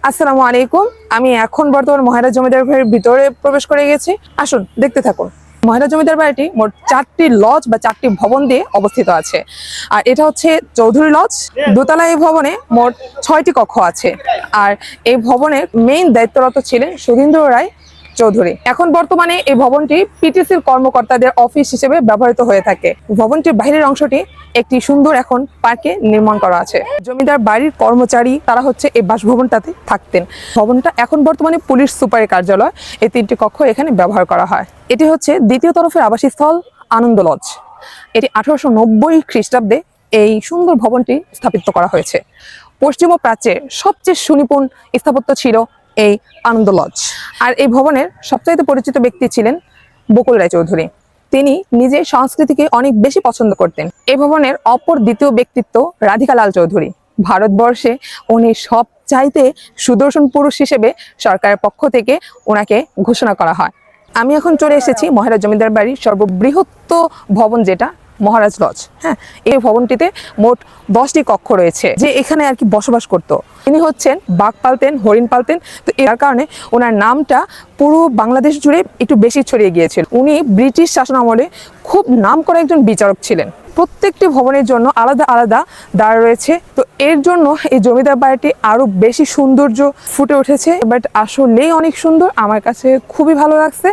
আসসালামু আলাইকুম। আমি এখন বর্তমান মহারাজ জমিদার বাড়ির ভিতরে প্রবেশ করে গেছি। আসুন দেখতে থাকুন। মহারাজ জমিদার বাড়িটি মোট 4টি লজ বা 4টি ভবন দিয়ে অবস্থিত আছে। আর এটা হচ্ছে চৌধুরী লজ। দোতলা এই ভবনে মোট 6টি কক্ষ আছে। আর এই ভবনের মেইন দায়িত্বরত ছিলেন সুধীন্দ্র রায় চৌধুরী। এখন বর্তমানে এই ভবনটি পিটিসির কর্মকর্তাদের অফিস হিসেবে ব্যবহৃত হয়ে থাকে। ভবনটির বাইরের অংশটি একটি সুন্দর এখন পার্কে নির্মাণ করা আছে। জমিদার বাড়ির কর্মচারী তারা হচ্ছে এই বাসভবনটাতে থাকতেন। ভবনটা এখন বর্তমানে পুলিশ সুপারের কার্যালয়। এই 3টি কক্ষ এখানে ব্যবহার করা হয়। এটি হচ্ছে দ্বিতীয় তরফের আবাসস্থল আনন্দ লজ। এটি 1890 খ্রিস্টাব্দে এই সুন্দর ভবনটি স্থাপিত করা হয়েছে। পশ্চিম ও প্রাচ্যের সবচেয়ে সুনিপুণ স্থাপত্য ছিল এই আনন্দ লজ। আর এই ভবনের সবচাইতে পরিচিত ব্যক্তি ছিলেন বকুল রায় চৌধুরী। তিনি নিজে সংস্কৃতিকে অনেক বেশি পছন্দ করতেন। এই ভবনের অপর দ্বিতীয় ব্যক্তিত্ব রাধিকা লাল চৌধুরী। ভারতবর্ষে উনি সবচাইতে সুদর্শন পুরুষ হিসেবে সরকারের পক্ষ থেকে ওনাকে ঘোষণা করা হয়। আমি এখন চলে এসেছি মহারাজ জমিদার বাড়ির সর্ববৃহৎ ভবন, যেটা মহারাজ লজ। হ্যাঁ, এই ভবনটিতে মোট 10টি কক্ষ রয়েছে। যে এখানে আর কি বসবাস করতো তিনি হচ্ছেন বাঘ পালতেন, হরিণ পালতেন। তো এর কারণে ওনার নামটা পুরো বাংলাদেশ জুড়ে একটু বেশি ছড়িয়ে গিয়েছিল। উনি ব্রিটিশ শাসন আমলে খুব নামকরা একজন বিচারক ছিলেন। প্রত্যেকটি ভবনের জন্য আলাদা আলাদা দ্বার রয়েছে। তো এর জন্য এই জমিদার বাড়িটি আরো বেশি সৌন্দর্য ফুটে উঠেছে। বাট আসলেই অনেক সুন্দর, আমার কাছে খুবই ভালো লাগছে।